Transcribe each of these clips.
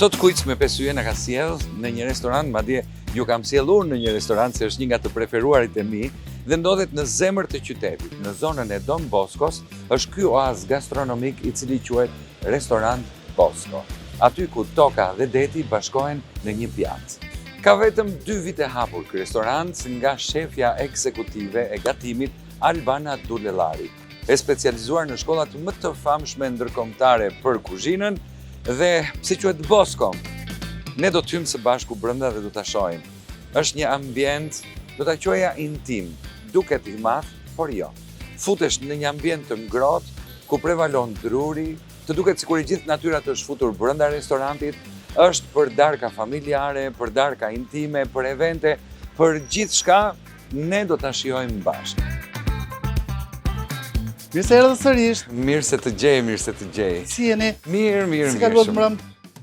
Sot Kujt me Pesyje na ka sjell në një restorant, madje ju kam sjellur në një restorant se është një nga të preferuarit e mi dhe ndodhet në zemër të qytetit, në zonën e Don Boskos, është ky oaz gastronomik i cili quhet Restorant Bosko. Aty ku toka dhe deti bashkohen në një pjatë. Ka vetëm 2 vite hapur ky restorant nga shefja ekzekutive e gatimit Albana Dulellari, e specializuar në shkollat më të famshme ndërkombëtare për kuzhinën dhe si quhet Bosko. Ne do të hymë së bashku brenda dhe do ta shohim. Është një ambient, do ta quaja intim, duket i madh, por jo. Futesh në një ambient të ngrohtë ku prevalon druri, të duket sikur i gjithë natyra të është futur brenda restorantit, është për darka familjare, për darka intime, për evente, për gjithçka, ne do ta shijojmë bashkë. Mirë se erdhë sërish. Mirë se të gjej. Si jeni? Mirë. Si ka luat mbrëm?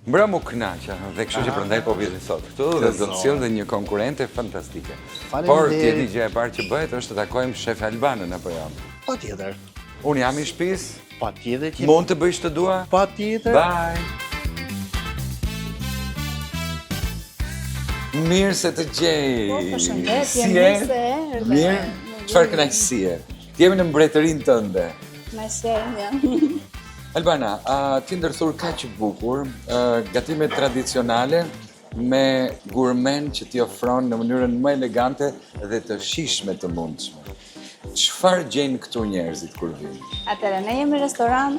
Mbrëm u kënaqa, dhe kështu që prandaj po vjen sot këtu dhe do të sjell dhe një konkurrente fantastike. Por tjetër gjë e parë që bëhet është të takojmë shef Albanën apo jo? Patjetër. Unë jam i shtëpisë. Patjetër që. Mund të bëj ç'të dua? Patjetër. Bye. Mirë se të gjej. Po, përshëndetje, mirë se erdhe. Mirë. Çfarë kënaqësie. Jemi në mbretërinë tënde. Kënaqësia. Albana, ti ndërthur kaq bukur, gatime tradicionale me gurmen që ti ofron në mënyrën më elegante dhe të shijshme të mundshme. Çfarë gjejnë këtu njerëzit kur vinë? Atëherë, ne jemi restorant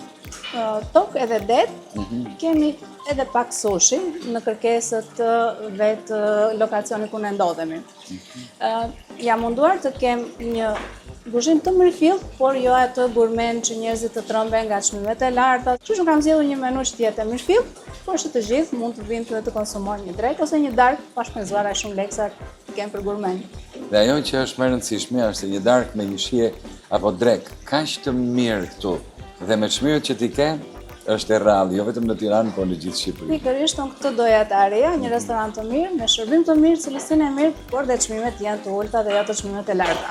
tokë edhe det, kemi edhe pak sushi në kërkesët të vetë lokacionit ku ne ndodhemi. Jam munduar të kem një kuzhinë të mirëfillt, por jo atë gurmen që njerëzit të tromben nga çmimet e larta. Kështu që kam zgjedhur një menu që të jetë mirëfillt, por që të gjithë mund të vinë të konsumojnë një drek ose një darkë pa shpenzuar aq shumë leksa që kem për gurmen. Dhe ajo që është më e rëndësishme është se një darkë me një shije apo drek kaq të mirë këtu dhe me çmimet që ti ke është e rrallë, jo vetëm në Tiranë, por në gjithë Shqipërinë. Pikërisht unë këtë doja të arrija, një restorant të mirë, me shërbim të mirë, cilësinë e mirë, por dhe çmimet janë të ulta dhe jo të çmimet e larta.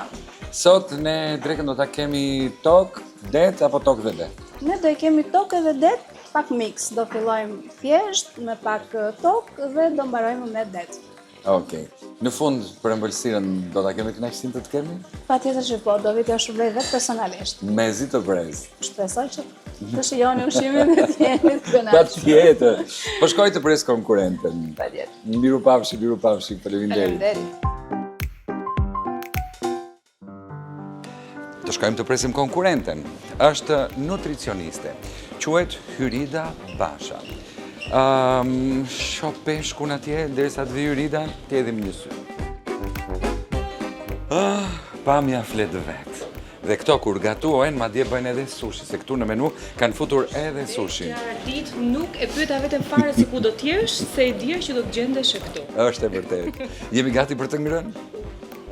Sot ne drekën do ta kemi tokë, det apo tokë dhe det? Ne do e kemi tokë edhe det, pak mix. Do fillojmë thjesht me pak tokë dhe do mbarojmë me det. Okej. Në fund për ëmbëlsirën do ta kemi kënaqësinë të kemi? Patjetër që po, do vi t'ja shërbej vetë personalisht. Mezi të brez. Shpresoj që të shijoni ushqimin dhe të jeni të kënaqur. Patjetër. Po shkoj të pres konkurrenten. Patjetër. Miru pafshi, faleminderit. Faleminderit. Të shkojmë të presim konkurrenten. Është nutricioniste. Quhet Hyrida Basha. Shoh peshkun atje, derisa të vi Hyrida, ti edhim një sy. Pamja flet vet. Dhe këto kur gatuojnë, madje bëjnë edhe sushi, se këtu në menu kanë futur edhe sushi. Ardit nuk e pyeta vetëm fare se ku do t'jesh, se e dija që do të gjendesh këtu. Është e vërtet. Jemi gati për të ngrënë?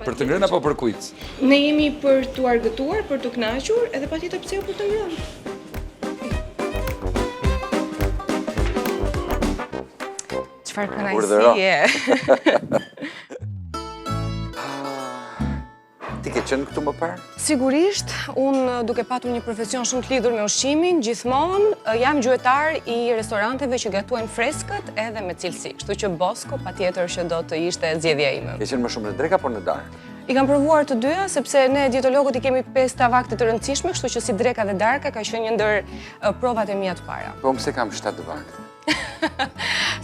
Për të ngrënë apo për kujt? Ne jemi për t'u argëtuar, për t'u kënaqur, edhe patjetër pse jo për të ngrënë. Çfarë kënaqësie. Ti ke qenë këtu më parë? Sigurisht, unë duke patur një profesion shumë të lidhur me ushqimin, gjithmonë jam gjuetar i restoranteve që gatuajnë freskët edhe me cilësi. Kështu që Bosko patjetër që do të ishte zgjedhja ime. Ke qenë më shumë në drek apo në darkë? I kam provuar të dyja sepse ne dietologët i kemi 5 tavakte të rëndësishme, kështu që si dreka dhe darka ka qenë një ndër provat e mia të para. Po pse kam 7 vakte?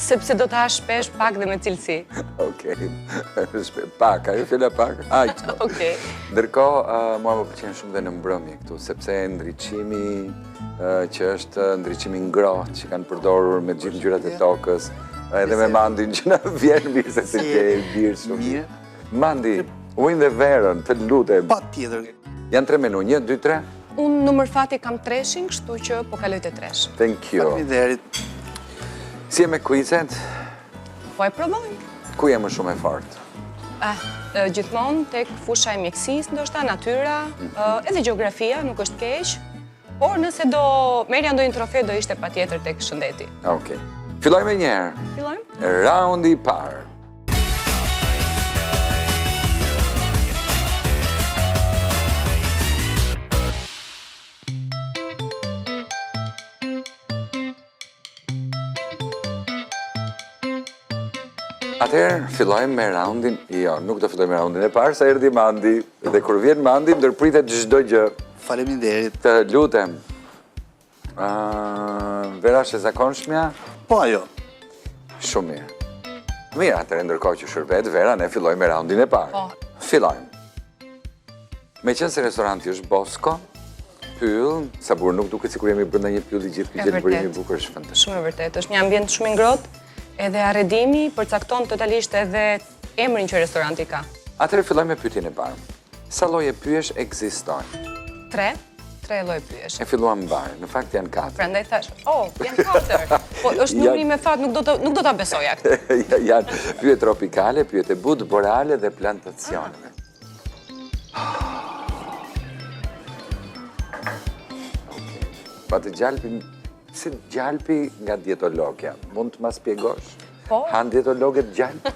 Sepse do ta hash shpesh pak dhe me cilësi. Okej. Pak, ajo fjala pak. Aq. Okej. Ndërkohë, mua më pëlqen shumë dhe në mbrëmje këtu, sepse ndriçimi që është ndriçimi ngrohtë që kanë përdorur me gjithë ngjyrat e tokës, edhe me mandin që na vjen mirë se të gjej birë shumë. Mirë. Mandi, ujin dhe verën, të lutem. Patjetër. Janë 3 menu, 1, 2, 3. Unë numër fati kam 3-shin, kështu që po kaloj te 3. Thank you. Faleminderit. Si e me quizet? Po e provojmë. Ku je më shumë e fortë? Gjithmonë tek fusha e mjekësisë, ndoshta natyra, edhe gjeografia nuk është keq, por nëse do merrja ndonjë trofe do ishte patjetër tek shëndeti. Okej. Fillojmë një herë. Fillojmë? Raundi i parë. Atëherë, fillojmë me raundin, jo, nuk do fillojmë me raundin e parë, sa erdhi Mandi, dhe kur vjen Mandi, ndërpritet çdo gjë. Faleminderit. Të lutem. Vera është e zakonshmja? Po ajo. Shumë mirë. Mirë, atëherë ndërkohë që shërbet Vera, ne fillojmë me raundin e parë. Po. Fillojmë. Me qenë se restoranti është Bosco, pyll, sa burë nuk duket sikur jemi brenda një pylli gjithë ky gjelbërimi i bukur është fantastik. Shumë e vërtet, është një ambient shumë i ngrohtë, edhe arredimi përcakton totalisht edhe emrin që restoranti ka. Atëherë fillojmë me pyetjen e parë. Sa lloje pyesh ekzistojnë? 3 lloje pyesh. E filluam mbar, në fakt janë 4. Prandaj thash, janë 4. Po është numri me fat, nuk do ta besoja këtë. Janë pyetje tropikale, pyetje bud boreale dhe plantacione. Pa të gjalpin, si gjalpi nga dietologja, mund të ma spjegosh? Po. Han dietologët gjalp?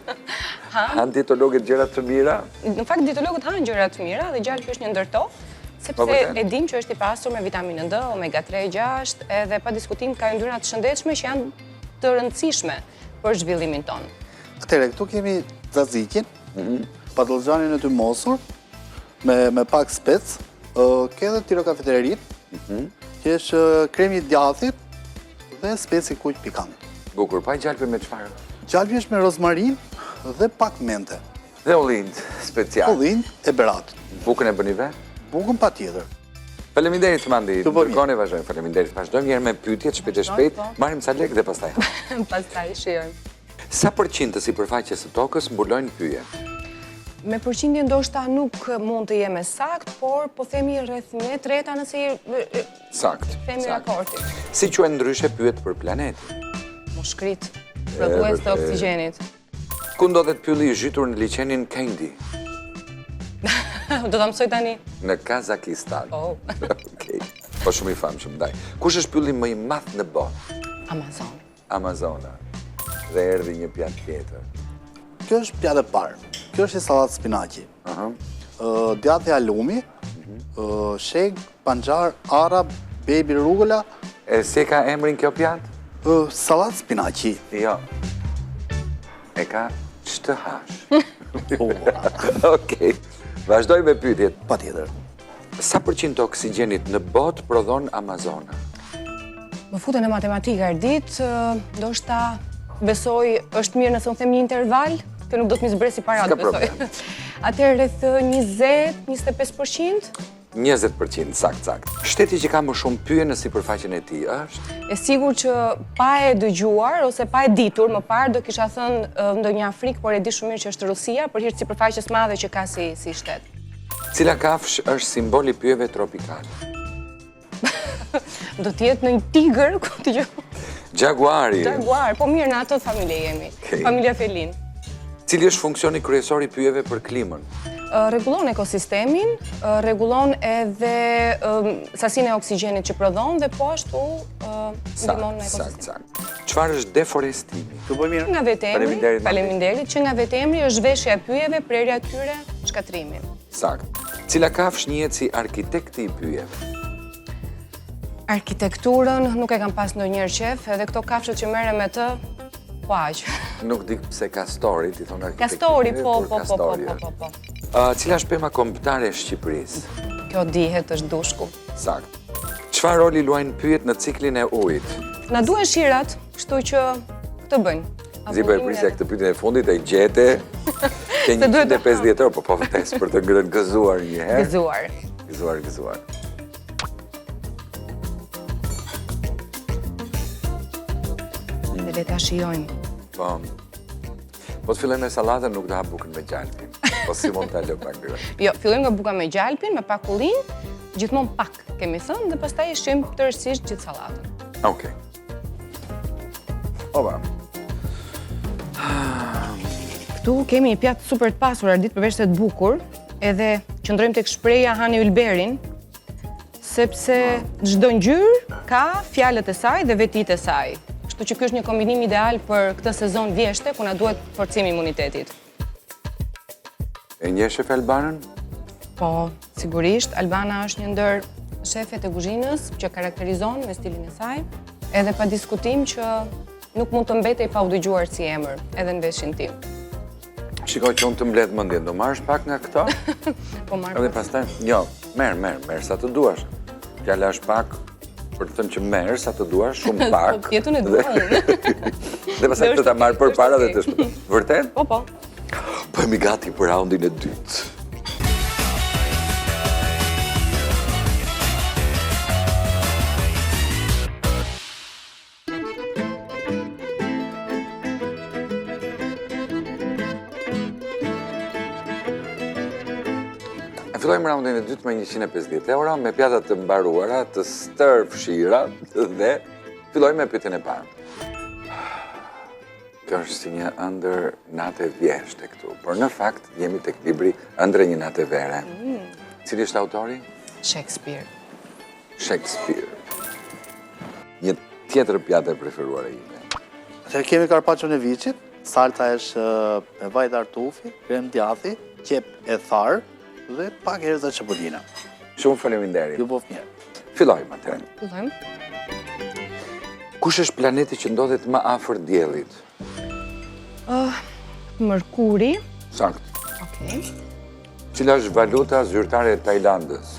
Han dietologët gjëra të mira? Në fakt dietologët hanë gjëra të mira dhe gjalpi është një ndërto, sepse e dim që është i pasur me vitaminë D, omega 3, 6, edhe pa diskutim ka yndyrna të shëndetshme që janë të rëndësishme për zhvillimin tonë. Këtere, këtu kemi zazikin, patlıxhanin e ty mosur, me pak spec, ke edhe tiro kafeterin, që është kremi i djathit dhe speci kuq pikant. Bukur, pa gjalpi me çfarë? Gjalpi është me rozmarin dhe pak mente. Dhe ollind special. Ollind e berat. Bukën e bëni vetë? Bukën pa tjetër. Faleminderit Mandi, Të bëmi. ndërkohë ne vazhdojmë. Faleminderit. Vazhdojmë njerë me pyetjet shpejt e shpejt, marrim sa lekë dhe pastaj. Pastaj shijojmë. Sa përqind të sipërfaqes së tokës mbulojnë pyje? Me përqindje ndoshta nuk mund të jeme sakt, por po themi rreth 1/3 nëse Sakt. themi raportin. Si quhen ndryshe pyet për planetin? Moshkrit, prodhues të oksigjenit. Ku ndodhet pylli i zhytur në liçenin Kandy? Do ta mësoj tani. Në Kazakistan. Oh. Okej. Po shumë i famshëm, ndaj. Kush është pylli më i madh në botë? Amazon. Amazona. Dhe erdhi një pjatë tjetër. Kjo është pjatë e parë. Kjo është sallatë spinaqi. Djathë e alumi, sheg, panxar, arab, baby rugola, E si ka emrin kjo pjatë? sallatë spinaqi. Jo. E ka HTH. Po, Okej. Vazhdoj me pyetjet. patjetër. Sa përqind të oksigjenit në botë prodhon Amazona? Më futen në matematika erdit, ndoshta besoj është mirë nëse unë them një interval, që nuk do të më zbresi para të S'ka besoj. problem. Atëherë rreth 20-25%. 20%, sakt. Shteti që ka më shumë pyje në sipërfaqen e tij është? E sigur që pa e dëgjuar ose pa e ditur, më parë do kisha thënë ndonjë Afrikë, por e di shumë mirë që është Rusia, për hir të sipërfaqes madhe që ka si shtet. Cila kafshë është simboli i pyjeve tropikale? Do të jetë në një tigër, ku të gjë. Jaguari. Jaguar, po mirë në atë familje jemi. Okej. Familja felin. Cili është funksioni kryesor i pyjeve për klimën? Rregullon ekosistemin, rregullon edhe sasinë e oksigjenit që prodhon dhe po ashtu ndihmon në ekosistemin. Sakt. Çfarë është deforestimi? Të bëj mirë. Nga vetë emri, Faleminderit, Mandi. faleminderit, që nga vetë emri është veshja e pyjeve, prerja e tyre, shkatrimi. Sakt. Cila kafshë njihet si arkitekti i pyjeve? Arkitekturën nuk e kam pas ndonjëherë qef, edhe këto kafshët që merrem me të, po aq. Nuk di pse Kastori, ti thon arkitekti. Kastori, i pyjeve, po. por Kastori është. Cila është pema kombëtare e Shqipërisë? Kjo dihet është dushku. Sakt. Çfarë roli luajnë pyjet në ciklin e ujit? Na duhen shirat, kështu që këtë bëjnë. Zi bëj prisja këtë pyetjen e fundit e gjete. Ke Se duhet të 150 euro, po vërtet për të ngrënë gëzuar një herë. Gëzuar. Gëzuar. Dhe le ta shijojmë. Po. Po të fillojmë me sallatën, nuk do ha bukën me gjalpin. Po si mund ta lë pak ngrënë? Jo, fillojmë nga buka me gjalpin, me pak ullinë, gjithmonë pak, kemi thënë, dhe pastaj e shijojmë tërësisht gjithë sallatën. Okej. Oba. Këtu kemi një pjatë super të pasur, ardit përveç se të bukur, edhe qëndrojmë tek shpreha Hani Ylberin, sepse çdo ngjyrë ka fjalët e saj dhe vetitë e saj. Kështu që ky është një kombinim ideal për këtë sezon vjeshte, ku na duhet forcimi i imunitetit. E njeh shef Albanën? Po, sigurisht, Albana është një ndër shefet e kuzhinës që karakterizon me stilin e saj, edhe pa diskutim që nuk mund të mbetej pa u dëgjuar si emër, edhe në veshin tim. shikoj që unë të mbledh mendjen, do marrësh pak nga këto? Po marr. Edhe pastaj, jo, merr sa të duash. Fjala është pak për të thënë që merr sa të duash, shumë pak. Po tjetën e dua unë. Dhe pastaj të ta marr përpara dhe të shpëtoj. Vërtet? Po, po. Po jemi gati për raundin e dytë. Fillojmë raundin e dytë me 150 euro, me pjatat të mbaruara, të stërfshira dhe fillojmë me pyetjen e parë. Kjo është si një ëndër natë vjeshte këtu, por në fakt jemi tek libri Ëndra një natë vere. Cili është autori? Shakespeare. Shakespeare. Një tjetër pjatë e preferuar e ime. Atëherë kemi karpaccion e viçit, salca është me vaj tartufi, krem djathi, qep e tharë dhe pak erëza çapolina. Shumë faleminderit. Ju bof mirë. Fillojmë atëherë. Fillojmë. Kush është planeti që ndodhet më afër diellit? Mërkuri. Sakt. Okej. Cila është valuta zyrtare e Tajlandës?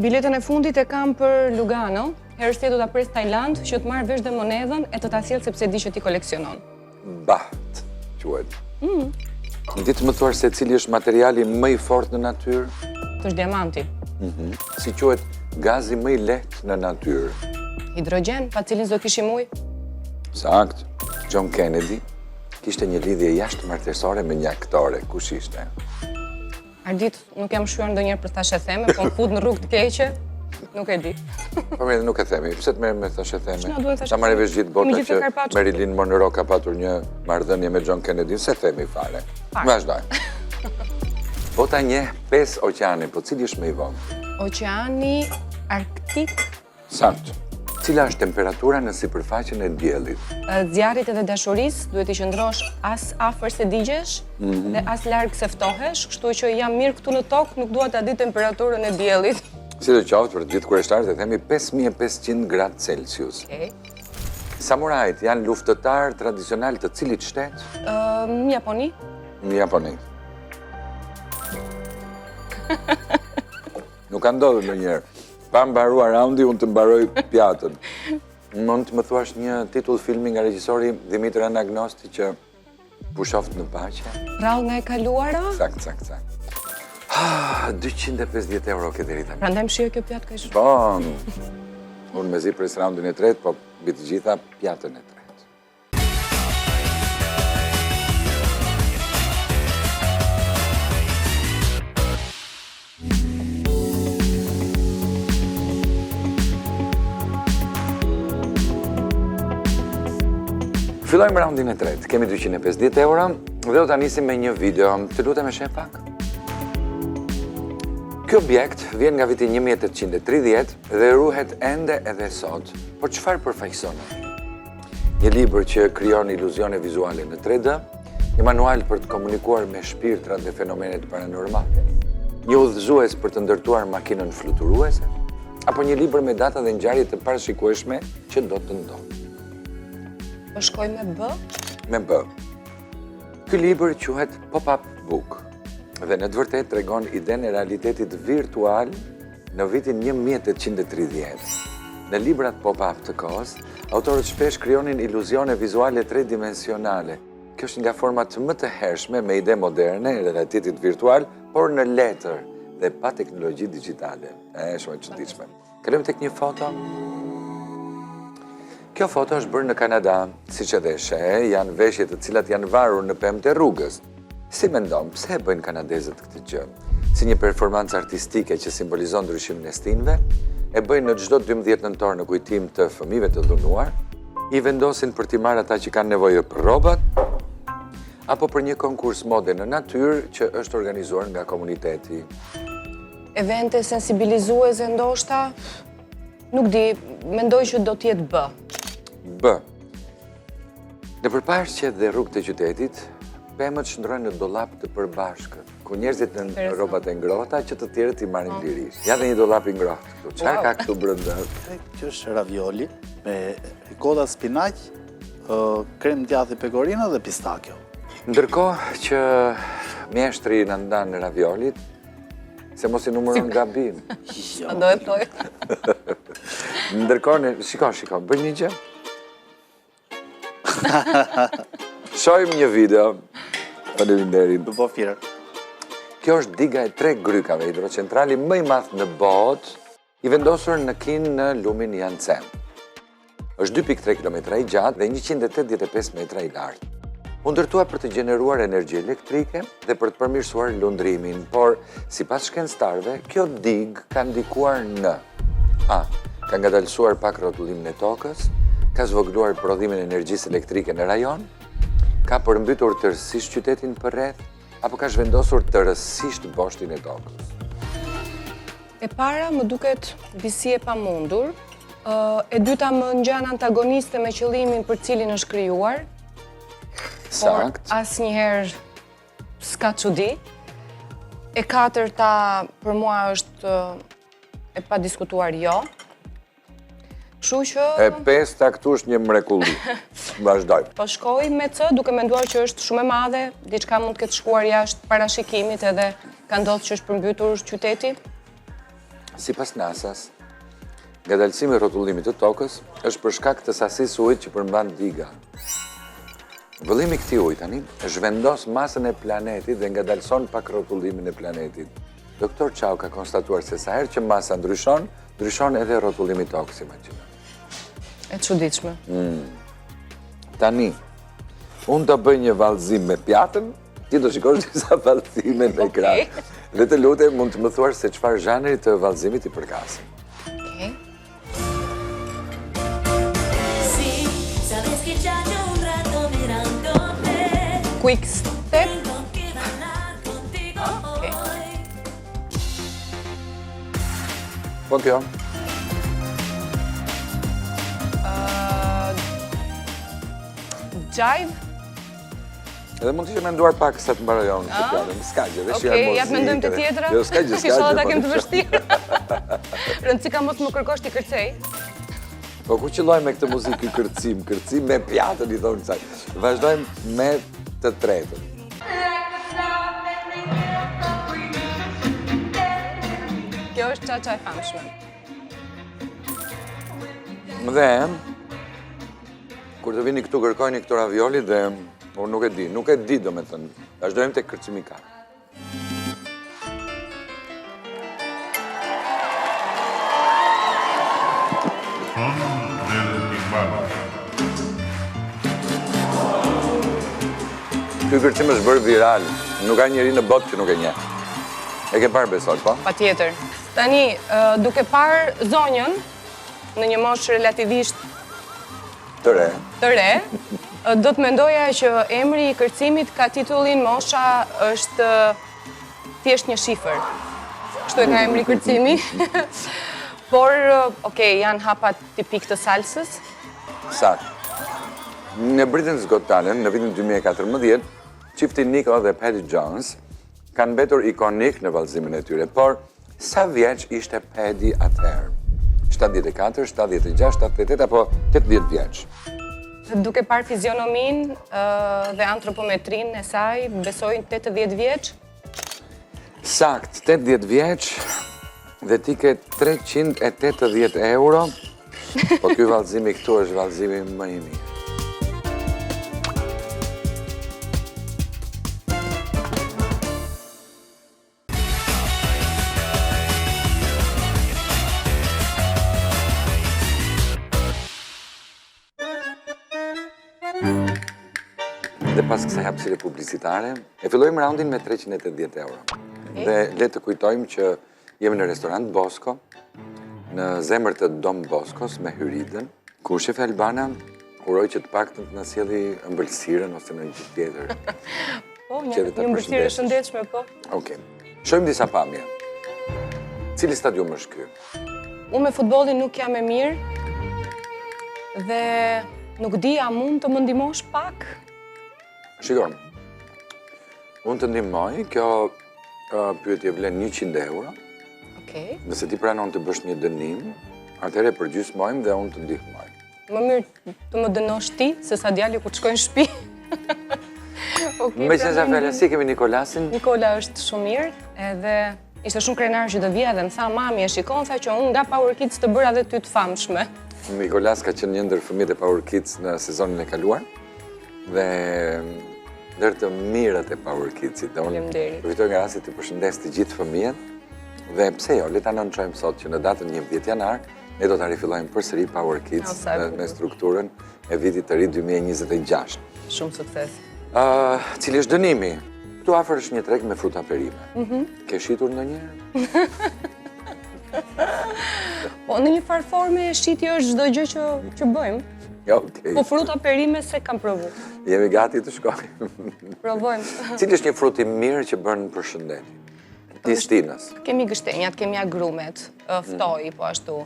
Biletën e fundit e kam për Lugano. Herës tjetër do ta pres Tajland që të marr vesh dhe monedhën e të ta sjell sepse di që ti koleksionon. Baht, quhet. Ditë më thuar se cili është materiali më i fortë në natyrë? Është diamanti. Si quhet gazi më i lehtë në natyrë? Hidrogjen, pa cilin s'do kishim ujë. Sakt. John Kennedy kishte një lidhje jashtëmartësore me një aktore. Kush ishte? Ardit, nuk jam shkuar ndonjëherë për thashë theme, po më fut në rrugë të keqe. Nuk e di. Po mirë, nuk e themi. Pse të merrem me thashë theme? Ç'na duhet thashë Ta marrë vesh gjithë bota Kemi gjithë që Karpaccio. Marilyn Monroe ka patur një marrëdhënie me John Kennedy, se themi fare. Vazhdojmë. Bota njeh 5 oqeane, po cili është më i vogël? Oqeani Arktik, Sakt. Cila është temperatura në sipërfaqen e diellit? zjarrit edhe dashurisë, duhet i qëndrosh as afër se digjesh dhe as larg se ftohesh, kështu që jam mirë këtu në tokë, nuk dua ta di temperaturën e diellit. Sidoqoftë për të gjithë kurioztarët e themi 5500 gradë Celsius. Okej. Samurajt janë luftëtar tradicional të cilit shtet? Japoni. Në Japoni. Nuk ka ndodhur ndonjëherë. Pa mbaruar raundi, unë të mbaroj pjatën. Mund të më thuash një titull filmi nga regjisori Dimitri Anagnosti që pushoft në paqe? Rrallë nga e kaluara. Sakt. 250 euro ke deri tani. Prandaj më shijoj kjo pjatë kaq shumë. Po, unë mezi pres raundin e tretë, po mbi të gjitha pjatën e tretë. Fillojmë raundin e tretë. Kemi 250 euro dhe do ta nisim me një video. Të lutem e sheh pak. Ky objekt vjen nga viti 1830 dhe ruhet ende edhe sot. Por çfarë përfaqëson? Një libër që krijon iluzione vizuale në 3D, një manual për të komunikuar me shpirtrat dhe fenomenet paranormale, një udhëzues për të ndërtuar makinën fluturuese, apo një libër me data dhe ngjarje të parashikueshme që do të ndodhin. Po shkoj me B. Me B. Ky libër quhet Pop-up Book dhe në të vërtetë tregon idenë e realitetit virtual në vitin 1830. Në librat pop-up të kohës, autorët shpesh krijonin iluzione vizuale tridimensionale. Kjo është nga format më të hershme me ide moderne e realitetit virtual, por në letër dhe pa teknologji digjitale. Shumë e çuditshme. Kalojmë tek një foto. Kjo foto është bërë në Kanada, siç edhe sheh, janë veshje të cilat janë varur në pemë të rrugës. Si mendon, pse e bëjnë kanadezët këtë gjë? Si një performancë artistike që simbolizon ndryshimin e stinëve, e bëjnë në çdo 12 nëntor në kujtim të fëmijëve të dhunuar, i vendosin për t'i marrë ata që kanë nevojë për rrobat, apo për një konkurs mode në natyrë që është organizuar nga komuniteti. Evente sensibilizuese ndoshta, nuk di, mendoj që do t'jetë B. B. Në përparqe dhe rrugë të qytetit, pemët shndrojnë në dollap të përbashkët, ku njerëzit në rrobat e ngrohta që të tjerët i marrin lirisht. Ja dhe një dollap i ngrohtë këtu. Çfarë ka këtu brenda? Kjo është ravioli me ricotta spinaq, krem djathi pecorino dhe pistakjo. Ndërkohë që mjeshtri në ndanë raviolit, se mos i numëron gabim. A do e thoj? Ndërkohë, shiko, bëj një gjë. Shojmë një video, faleminderit. Do po firë. Kjo është diga e 3 grykave, hidrocentrali më i madh në botë, i vendosur në Kin në lumin Janssen. Është 2.3 km i gjatë dhe 185 metra i lartë. U ndërtua për të gjeneruar energji elektrike dhe për të përmirësuar lundrimin, por sipas shkencëtarëve, kjo digë ka ndikuar në A. Ka ngadalësuar pak rrotullimin e tokës, ka zvogëluar prodhimin e energjisë elektrike në rajon, ka përmbytur tërësisht qytetin përreth, apo ka zhvendosur tërësisht boshtin e tokës. E para më duket disi e pamundur, e dyta më ngjan antagoniste me qëllimin për cilin është krijuar, por Sakt. asnjëherë s'ka çudi. E katërta për mua është e pa diskutuar jo. Kështu që E pesta këtu është një mrekulli. Vazhdoj. po shkoj me C duke menduar që është shumë e madhe, diçka mund të ketë shkuar jashtë parashikimit edhe ka ndodhur që është përmbytur qyteti. Sipas NASA-s, ngadalësimi i rrotullimit të tokës është për shkak të sasisë ujit që përmban diga. Vëllimi i këtij uji tani zhvendos masën e planetit dhe ngadalson pak rrotullimin e planetit. Doktor Çau ka konstatuar se sa herë që masa ndryshon edhe rrotullimi i tokës, imagjino. E çuditshme. Tani, unë do bëj një vallëzim me pjatën, ti do shikosh disa vallëzime në ekran. Dhe të lutem mund të më thuash se çfarë zhanri të vallëzimit i përkasin. Okej. Sí, sabes que ya yo un rato mirándote. Quick step. Tengo que ganar contigo Okej. hoy. Po kjo? Jive. Edhe mund të ishe menduar pak sa të mbarajon të pjatën. S'ka gjë, dhe Okej, ja të mendojmë të tjetra. Jo, s'ka gjë, s'ka gjë. Inshallah ta po kem të në vështirë. Rëndësika mos më kërkosh ti kërcej. Po ku qëlloj me këtë muzikë ky kërcim me pjatën i thonë kësaj. Vazhdojmë me të tretën. Kjo është çaça e famshme. Dhe, kur të vini këtu kërkojni këto ravioli dhe unë nuk e di do me thënë. Vazhdojmë të kërcimi ka. Ky kërcim është bërë viral. Nuk ka njeri në botë që nuk e nje. E ke parë besoj, po? Patjetër. Tani, duke parë zonjën në një moshë relativisht Të re. të re, do të mendoja që emri i kërcimit ka titullin Mosha është thjesht një shifër. Kështu e ka emri kërcimi. Por, okej, janë hapat tipik të salsës. Saktë. Në Britain's Got Talent, në vitin 2014, çifti Nico dhe Paddy Jones kanë mbetur ikonik në vallëzimin e tyre, por sa vjeç ishte Paddy atëherë? 74, 76, 78 apo 80 vjeç? Duke parë fizionomin dhe antropometrin e saj, besojnë 80 vjeç. Sakt, 80 vjeç dhe ti ke 380 euro, po ky vallëzimi këtu është vallëzimi më i mirë. Dhe pas kësaj hapësire publicitare, e fillojmë raundin me 380 euro. Dhe le të kujtojmë që jemi në restorant Bosco, në zemër të Dom Boskos me Hyridën, ku shefi Albana uroj që të paktën të na sjelli ëmbëlsirën ose në një gjë tjetër. Po, Që dhe ta një mbështirë e përshëndesh. shëndetshme, po. Okej. Shojmë disa pamje. Cili stadium është ky? Unë me futbollin nuk jam e mirë dhe nuk di a mund të më ndihmosh pak. Shikon, unë të ndihmoj, kjo pyetje vlen 100 euro. Okej. Nëse ti pranon të bësh një dënim, atëherë përgjysmojmë dhe unë të ndihmoj. Më mirë të më dënosh ti, se sa djali ku të shkojnë në shtëpi. Me që sa fjala, si kemi Nikolasin? Nikola është shumë mirë, edhe ishte shumë krenar që të vija dhe më tha, mami e shikon, tha që unë nga Power Kids të bëra dhe ty të famshme. Nikolas ka qenë një ndër fëmijët e Power Kids në sezonin e kaluar dhe ndër të mirët e Power Kidsit. Faleminderit. Përfitoj nga rasti të përshëndes të gjithë fëmijët dhe pse jo, le ta nënçojmë sot që në datën 11 janar ne do ta rifillojmë përsëri Power Kids me strukturën e vitit të ri 2026. Shumë sukses. Cili është dënimi? Këtu afër është një treg me fruta perime. Ke shitur ndonjëherë? Po, në një farë forme shitje është çdo gjë që bëjmë. Ja, okej. Po fruta perime se kam provu. Jemi gati të shkojmë. Provojmë. Cili është një frut i mirë që bën përshëndetje? Tistinës. Kemi gështenjat, kemi agrumet, ftoj, po ashtu.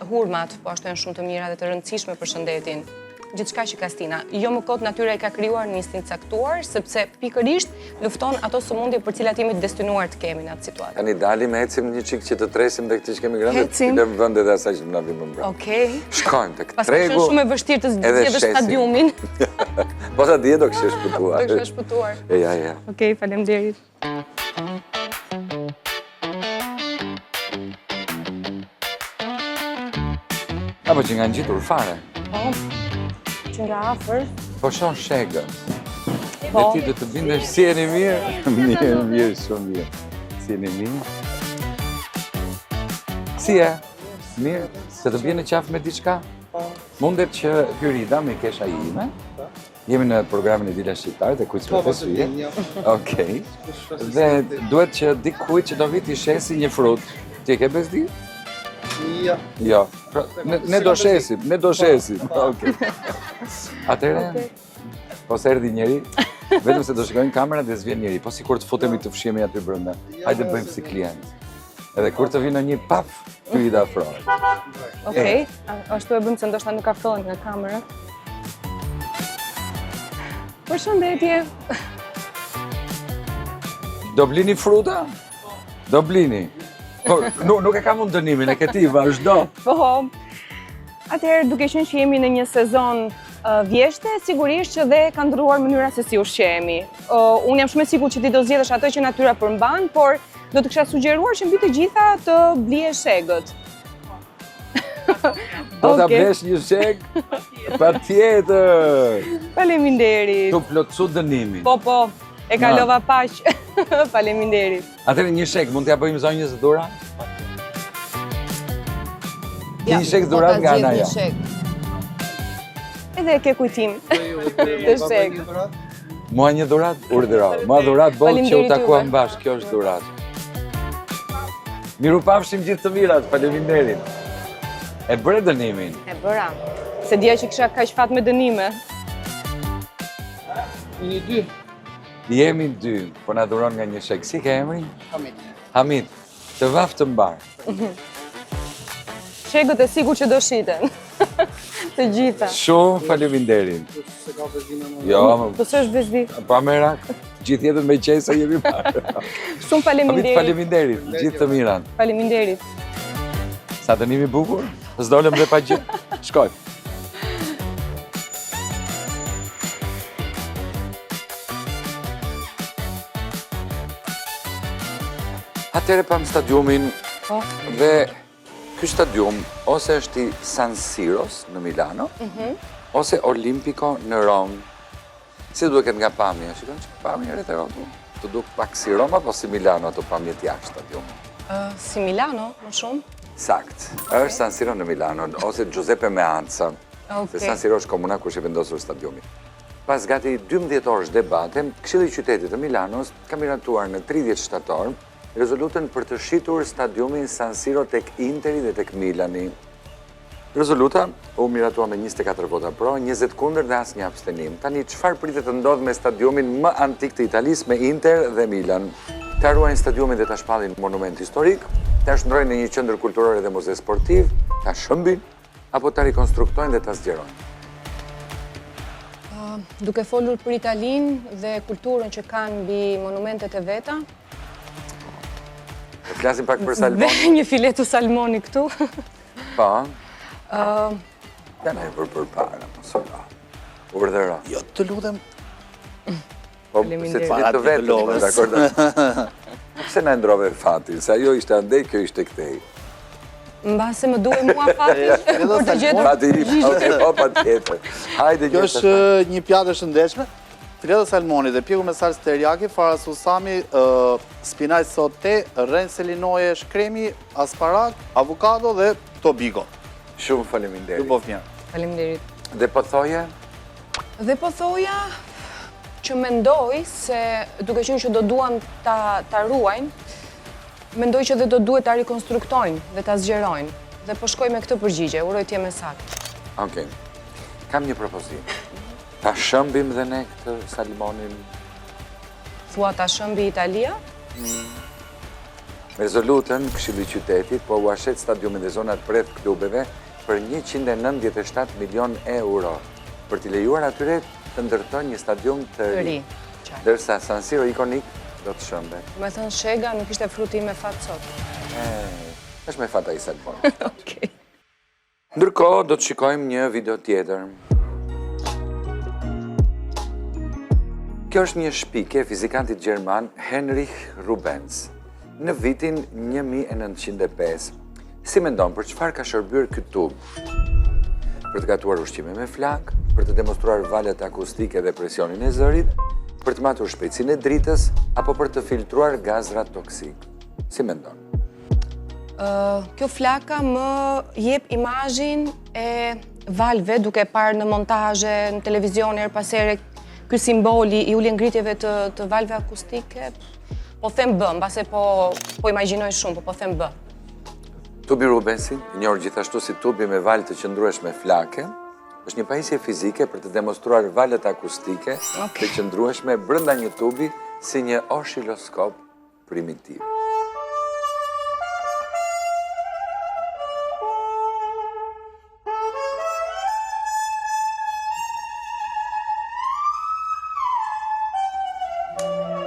Hurmat, po ashtu janë shumë të mira dhe të rëndësishme për shëndetin. Gjithçka që ka Stina. Jo më kot natyra e ka krijuar në instinkt caktuar, sepse pikërisht lufton ato sëmundje për cilat jemi destinuar të kemi në atë situatë. Tani dalim, ecim një çik që të tresim tek që kemi grënë, Ecim. lëm vendet e asaj që na vim më mbrapa. Okej. Shkojmë tek Pas ka tregu. qenë shumë e vështirë të edhe zgjidhje shesim. stadiumin. Po sa dje do kishte shpëtuar. Do kisha shpëtuar. Ja. Okej, faleminderit. Apo që nga ngjitur fare. Po. Që nga afër. Po shon shegën. Po. Dhe ti do të bindesh si jeni mirë? Mirë, shumë mirë. Si jeni mirë? Si e? Mirë? Se të bjene qaf me diçka? Mundet që Hyrida me kesha ime? Jemi në programin e Dila Shqiptare të kujtës profesyje. Okej. Dhe duhet që dikujt që do vit i shesi një frut. Ti e ke bezdi? Jo. Pra, ne do shesim. Okej. Atëherë, po se erdhi njeri, vetëm se do shkojnë kamerat dhe s'vjen njeri, po si kur të futemi të fshihemi aty brenda. Hajde bëjmë si klient. Edhe kur të vinë një paf, Hyrida afrohet. Okej, ashtu e bëjmë se ndoshta nuk afrohen nga kamera. Përshëndetje. Do blini fruta? Do blini. Po, nuk e kam unë dënimin, e këti, vazhdo. Po, atëherë duke qenë që jemi në një sezon vjeshte, sigurisht që dhe ka ndryshuar mënyra se si ushqehemi. Unë jam shumë e sigurt që ti do zgjedhësh ato që natyra përmban, por do të kisha sugjeruar që mbi të gjitha të blije shegët. Do ta blesh një sheg? Patjetër. Faleminderit. Tu plotsu dënimin. Po, e kalova paq. Faleminderit. Atëherë një sheg, mund t'ja bëjmë zonjës dhura? Një sheg dhurat nga ana jo. Edhe e ke kujtim. Të sheg. Mua një dhurat, urdhëro. Mua dhurat boll që u Faleminderit takuam juve. bashkë, kjo është dhurat. Miru pafshim gjithë të mirat, faleminderit. E bëre dënimin. E bëra. Se dija që kisha kaq fat me dënime. Jemi dy, po na dhuron nga një shek. Si ke emrin? Hamid. Të vaf të mbar. Shegët e sigurt që do shiten. Të gjitha. Shumë faleminderit. Jo, Po s'është bezdi. pa merak. Gjithë jetën me qesa jemi parë. Shumë Hamid, faleminderit. faleminderit. Gjithë të mirat. Faleminderit. Sa dënimi bukur? S'dolem dhe pa gjë. Shkoj. Atëre pam stadiumin Po. dhe ky stadium ose është i San Siros në Milano, ose Olimpico në Rom. Si duket nga pamja? Shikon që pamja rreth Romës. Të duk pak si Roma, po si Milano ato pamjet jashtë stadiumit. Si Milano, më shumë? Sakt. Është San Siro në Milano, ose Giuseppe Meazza. Se San Siro është komuna ku është i vendosur stadiumi. Pas gati 12 orësh debate, Këshilli i Qytetit të Milanos ka miratuar në 30 shtator rezolutën për të shitur stadiumin San Siro tek Interi dhe tek Milani. Rezoluta u miratua me 24 vota pro, 20 kundër dhe asnjë abstenim. Tani çfarë pritet të ndodhë me stadiumin më antik të Italisë me Inter dhe Milan? Ta ruajnë stadiumin dhe ta shpallin monument historik, ta shndrojnë në një qendër kulturore dhe muze sportiv, ta shëmbin, apo ta rikonstruktojnë dhe ta zgjerojnë. Duke folur për Italinë dhe kulturën që kanë mbi monumentet e veta, Ne flasim pak për dhe Salmoni. një filetu salmoni këtu. Pa. Ja na e për para, mos u la. Urdhëro. Jo, të lutem. Po, Faleminderit. se cilët të vetë, Logës. dakord? Pse na ndrove fati, se ajo ishte andej, kjo ishte këtej. Mbase më duhet mua fati, Edhe për të sa gjetur Fati i, okej, po, pa tjetër. Hajde, Kjo gjithë është një pjatë e shëndetshme. Filetë salmoni dhe pjeku me salsë teriyaki, fara susami, spinaq sote, rrensë linoje, shkremi, asparak, avokado dhe tobigo. Shumë Ju faleminderit. bof mirë. Faleminderit. Dhe po thoje, Dhe po thoja që mendoj se duke qenë që do duan ta ruajnë, mendoj që dhe do duhet ta rikonstruktojnë dhe ta zgjerojnë. Dhe po shkoj me këtë përgjigje, uroj të jem saktë. okej, kam një propozim. Ta shëmbim dhe ne këtë salmonin, Thua ta shëmbi Italia? rezolutën Këshilli i Qytetit, po u ashet stadiumin dhe zonat rreth klubeve për 197 milion euro, për t'i lejuar atyre të ndërtojnë një stadium të Të ri. ri. Qartë. Dërsa San Siro ikonik do të shëmbe. Me thënë shega nuk ishte fruti me fat sot. Është me fata i salmon. Okej. Ndërkohë do të shikojmë një video tjetër. Kjo është një shpike e fizikantit gjerman Heinrich Rubens në vitin 1905. Si mendon për çfarë ka shërbyer ky tub? Për të gatuar ushqime me flak, për të demonstruar valët akustike dhe presionin e zërit, për të matur shpejtësinë e dritës apo për të filtruar gazrat toksik? Si mendon? Kjo flaka më jep imazhin e valve duke parë në montazhe, në televizion her pas here ky simboli i ulje ngritjeve të valve akustike. Po them B, mbase po imagjinoj shumë, po them B. Tubi Rubensi, i njohur gjithashtu si tubi me valë të qëndrueshme flake, është një pajisje fizike për të demonstruar valët akustike të qëndrueshme brenda një tubi si një osciloskop primitiv.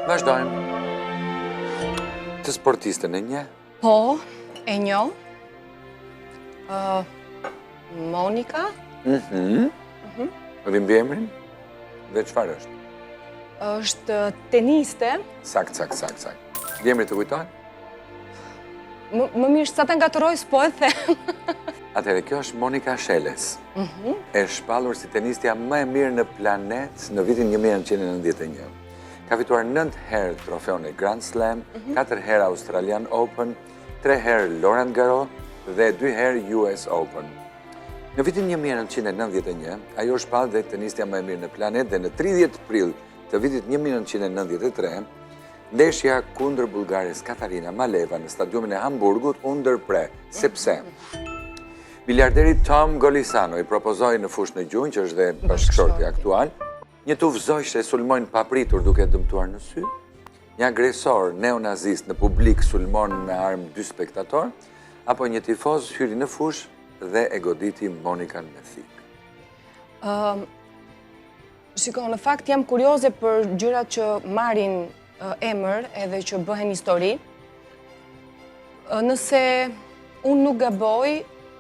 Vazhdojmë. Të sportistën e një, Po, e njoh. Monika Rimbi emrin, dhe çfarë është? është teniste. Sakt. Emri të kujtojnë? Më mirë sa ta ngatëroj s'po e them. Atëherë, kjo është Monika Seles. E shpallur si tenistja më e mirë në planet në vitin 1991. Ka fituar 9 herë trofeun e Grand Slam, 4 herë Australian Open, 3 herë Laurent Garros dhe 2 herë US Open. Në vitin 1991, ajo shpall dhe tenistja më e mirë në planet dhe në 30 prill të vitit 1993, ndeshja kundër bullgares Katarina Maleva në stadiumin e Hamburgut u ndërpre, sepse miliarderi Tom Golisano i propozoi në fushë në gjunjë, që është dhe bashkëshorti aktual, një tufzojsh e sulmojnë papritur duke dëmtuar në sy, një agresor neonazist në publik sulmon me armë 2 spektator, apo një tifoz hyri në fushë dhe e goditi Monikan me thikë. Shiko, në fakt jam kurioze për gjërat që marrin emër edhe që bëhen histori. Nëse unë nuk gaboj,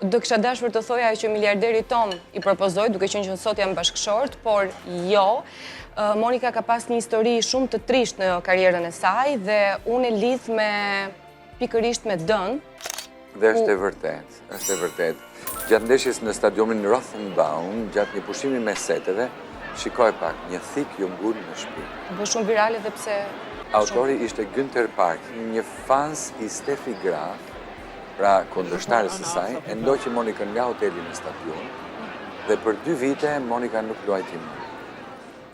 do kisha dashur të thoja që miliarderi Tom i propozoi, duke qenë që sot jam bashkëshort, por jo. Monika ka pas një histori shumë të trisht në karrierën e saj dhe unë e lidh me pikërisht me dën. Dhe është e vërtet. Gjatë ndeshjes në stadiumin Rothenbaum, gjatë një pushimi me seteve, shikoj pak, një thikë ju ngul në shpinë. Bë shumë virale dhe pse... Autori ishte Günther Park, një fans i Steffi Graf, pra kundërshtarës së saj, e ndoqi Monikën nga hoteli në stadium, dhe për 2 vite Monika nuk luajti më.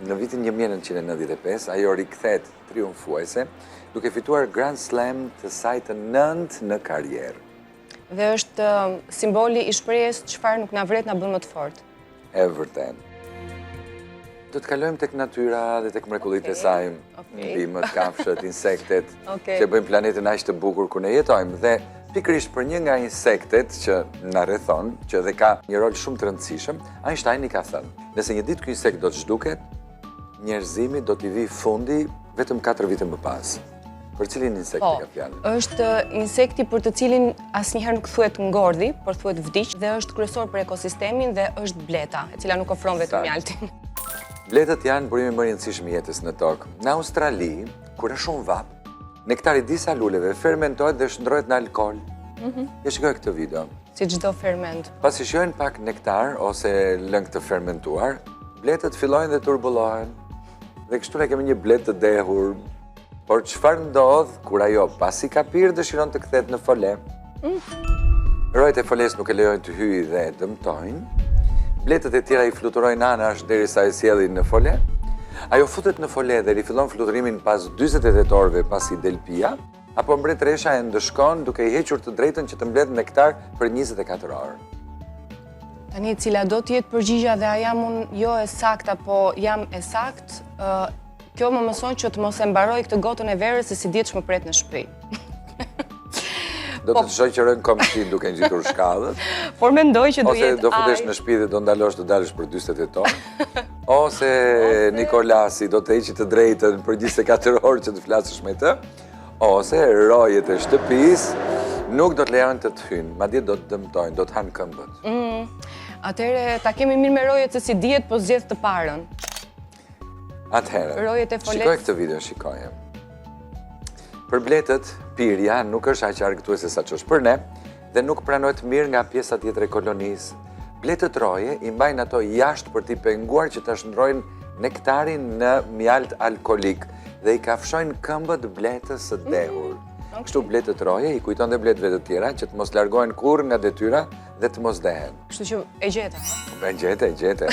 Në vitin 1995, ajo rikthehet triumfuese, duke fituar Grand Slam të saj të 9 në karrierë. Dhe është simboli i shprehjes çfarë nuk na vret na bën më të fortë. E vërtet. Do të kalojmë tek natyra dhe tek mrekullitë e saj, bimët, kafshët, insektet, që bëjmë planetin aq të bukur ku ne jetojmë. Dhe pikërisht për një nga insektet që na rrethon, që dhe ka një rol shumë të rëndësishëm, Einstein i ka thënë: nëse një ditë ky insekt do të zhduket, njerëzimi do t'i vi fundi vetëm 4 vite më pas. Për cilin insekt e ka fjalën? Është insekti për të cilin asnjëherë nuk thuhet ngordhi, por thuhet vdiq, dhe është kryesor për ekosistemin dhe është bleta, e cila nuk ofron vetëm mjaltin. Bletët janë burimi më i rëndësishëm i jetës në tokë. Në Australi, kur është shumë vap, nektari i disa luleve fermentohet dhe shndrohet në alkool. E shikoj këtë video. Si çdo ferment. Pas i shojnë pak nektar ose lëng të fermentuar, bletët fillojnë dhe turbullohen. Dhe kështu ne kemi një blet të dehur. Por çfarë ndodh kur ajo pasi ka pirë dëshiron të kthehet në fole? Rojet e foles nuk e lejojnë të hyjë dhe dëmtojnë. Bletët e tjera i fluturojnë anash derisa e sjellin në fole. Ajo futet në fole dhe rifillon fluturimin pas 48 orëve pasi del pija, apo mbretëresha e ndëshkon duke i hequr të drejtën që të mbledh nektar për 24 orë. Tani, cila do të jetë përgjigja dhe a jam unë jo e sakt apo jam e sakt, kjo më mëson që të mos e mbaroj këtë gotën e verës se si dihet më pret në shtëpi. Do të të shoqërojnë komshin duke ngjitur shkallët. Por mendoj që do jetë Ose do futesh në shtëpi dhe do ndalosh të dalësh për 48 orë. Ose Nikolasi do të heqë të drejtën për 24 orë që të flasësh me të. Ose rojet e shtëpisë nuk do të lejojnë të të hynë, madje do të dëmtojnë, do të hanë këmbët. Atëherë ta kemi mirë me rojet se si dihet po zgjedh të parën. Atëherë, Rojet e folet. shikoj këtë video, shikoje. Për bletët, pirja nuk është aq argëtuese sa që është për ne dhe nuk pranohet mirë nga pjesa tjetër e kolonisë. Bletët roje i mbajnë ato jashtë për t'i penguar që të shndrojnë nektarin në mjalt alkolik dhe i kafshojnë këmbët bletës së dehur. Kështu bletët roje i kujton dhe bletëve të tjera që të mos largohen kurrë nga detyra dhe të mos dehen. Kështu që e gjeta, ha? E gjete.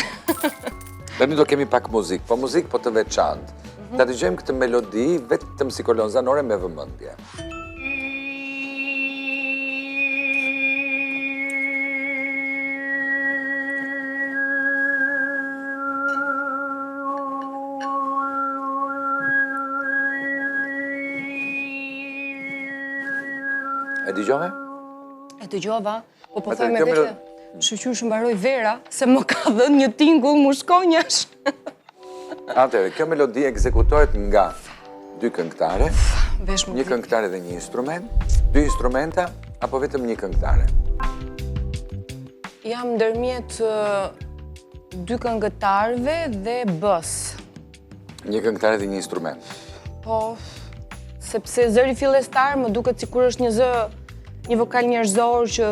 Tani do kemi pak muzikë, po muzikë po të veçantë. Ta dëgjojmë këtë melodi vetëm si kolon zanore me vëmendje. E dëgjove? E dëgjova, po po Atëherë, thoj me kjo vete, shoqyr shëmbaroj vera, se më ka dhënë një tingull mushkonjash. Atëherë, kjo melodi ekzekutohet nga dy këngëtare, Vesh më një këngëtare dhe një instrument, dy instrumenta, apo vetëm një këngëtare. Jam ndërmjet dy këngëtarëve dhe bës. Një këngëtare dhe një instrument. Po, sepse zëri fillestar më duket sikur është një vokal njerëzor që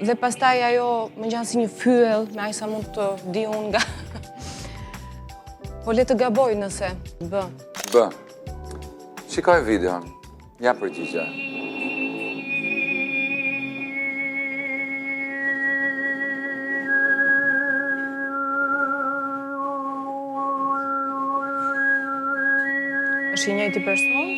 dhe pastaj ajo më ngjan si një fyell, me aq sa mund të di unë nga. Po le të gaboj nëse bë. B. Shikoj videon. Ja përgjigje. Është i njëjti person?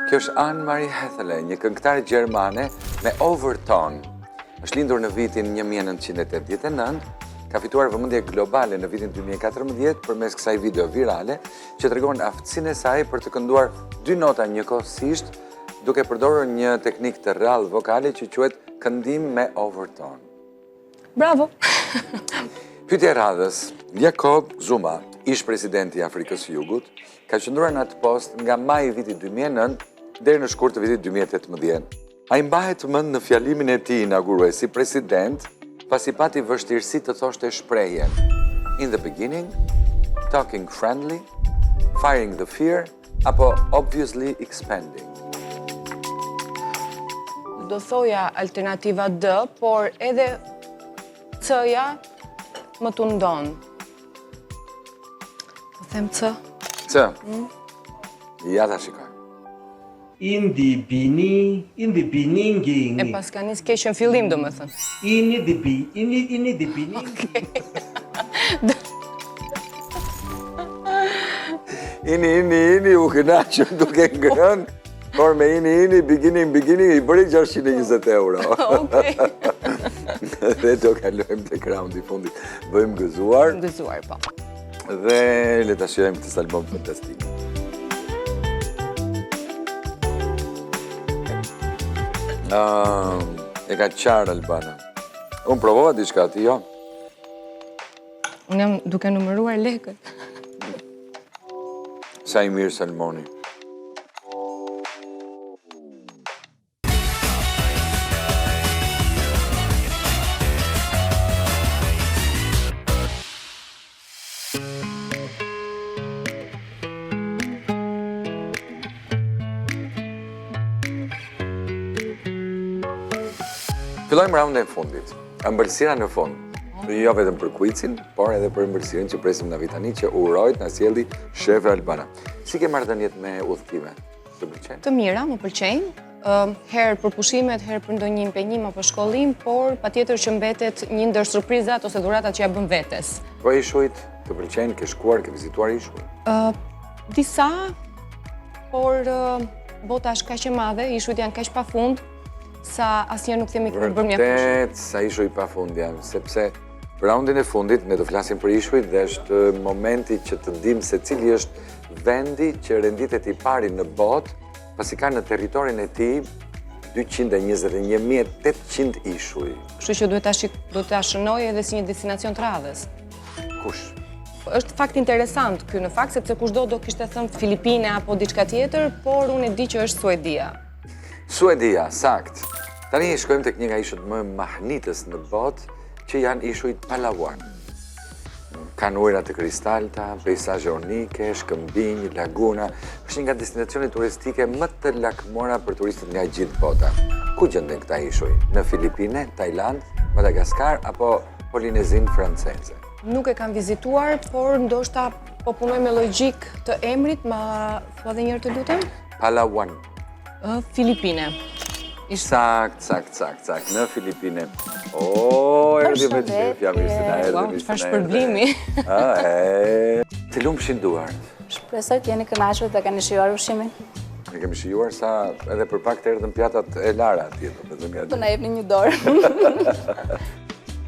Kjo është Anne-Marie Hethele, një këngëtare gjermane me overtone. Është lindur në vitin 1989, ka fituar vëmendje globale në vitin 2014 përmes kësaj video virale që tregon aftësinë e saj për të kënduar dy nota njëkohësisht duke përdorur një teknikë të rrallë vokale që quhet këndim me overtone. Bravo! Pyetja e radhës, Jacob Zuma, ish presidenti i Afrikës së Jugut, ka qëndruar në atë post nga maj i vitit 2009 deri në shkurt të vitit 2018. Ai mbahet mend në fjalimin e tij inaugurues si president, pasi pati vështirësi të thoshte shprehjen "in the beginning", "talking friendly", "firing the fear", apo "obviously expanding". Do thoja alternativa D, por edhe C-ja më tundon. Po them C. C. Ja ta shikoj. In the beginning. E pas ka nis keq në fillim, domethënë. In the beginning. Ini, u kënaqëm duke ngrënë, por me ini, beginning, i bëri 620 euro. Okej. Dhe do kalojmë tek raundi i fundit. Bëjmë gëzuar Gëzuar, po. dhe le ta shijojmë këtë album fantastik. E ka qarë Albana. Unë provova diçka, ti jo? Unë jam duke numëruar lekët. Sa i mirë salmoni. Fillojmë raundin e fundit. Ëmbëlsira në fund. Jo vetëm për kuicin, por edhe për ëmbëlsiren që presim nga vitani që urojt nga sjelli shefe Albana. Si ke marrëdhëniet me udhëtime? Të pëlqen? Të mira, më pëlqejnë. Herë për pushimet, herë për ndonjë impenjim apo shkollim, por patjetër që mbetet një ndër surprizat ose dhuratat që ja bën vetes. Po ishujt të pëlqejnë, ke shkuar, ke vizituar ishuj? Disa, por bota është kaq e madhe, ishujt janë kaq pafund, sa asnjëherë nuk themi kur bërë mjaft. Vërtet, sa ishuj pafund janë, sepse raundin e fundit ne do flasim për ishujt dhe është momenti që të dimë se cili është vendi që renditet i pari në botë, pasi ka në territorin e tij 221.800 ishuj. Kështu që duhet ta shënoj edhe si një destinacion të radhës. Kush? Është fakt interesant ky në fakt, sepse kushdo do kishte thënë Filipine apo diçka tjetër, por unë e di që është Suedia. Suedia, sakt. Tani shkojmë tek një nga ishujt më mahnitës në botë, që janë ishujt Palawan. Kanë ujëra të kristalta, peizazhe unike, shkëmbinj, laguna. Është një nga destinacionet turistike më të lakmora për turistët nga gjithë bota. Ku gjenden këta ishuj? Në Filipine, Tajland, Madagaskar apo Polinezinë franceze? Nuk e kam vizituar, por ndoshta po punoj me logjik të emrit, ma thua edhe një herë të lutem? Palawan. Filipine. Sakt, në Filipine. Erdhi me qefja, mirë se na erdhi. Wow, çfarë shpërblimi. Të lumshin duart. Shpresoj të jeni kënaqur të keni shijuar ushqimin. Ne kemi shijuar sa edhe për pak të erdhën pjatat e Lara atje, domethënë Do na jepni një dorë.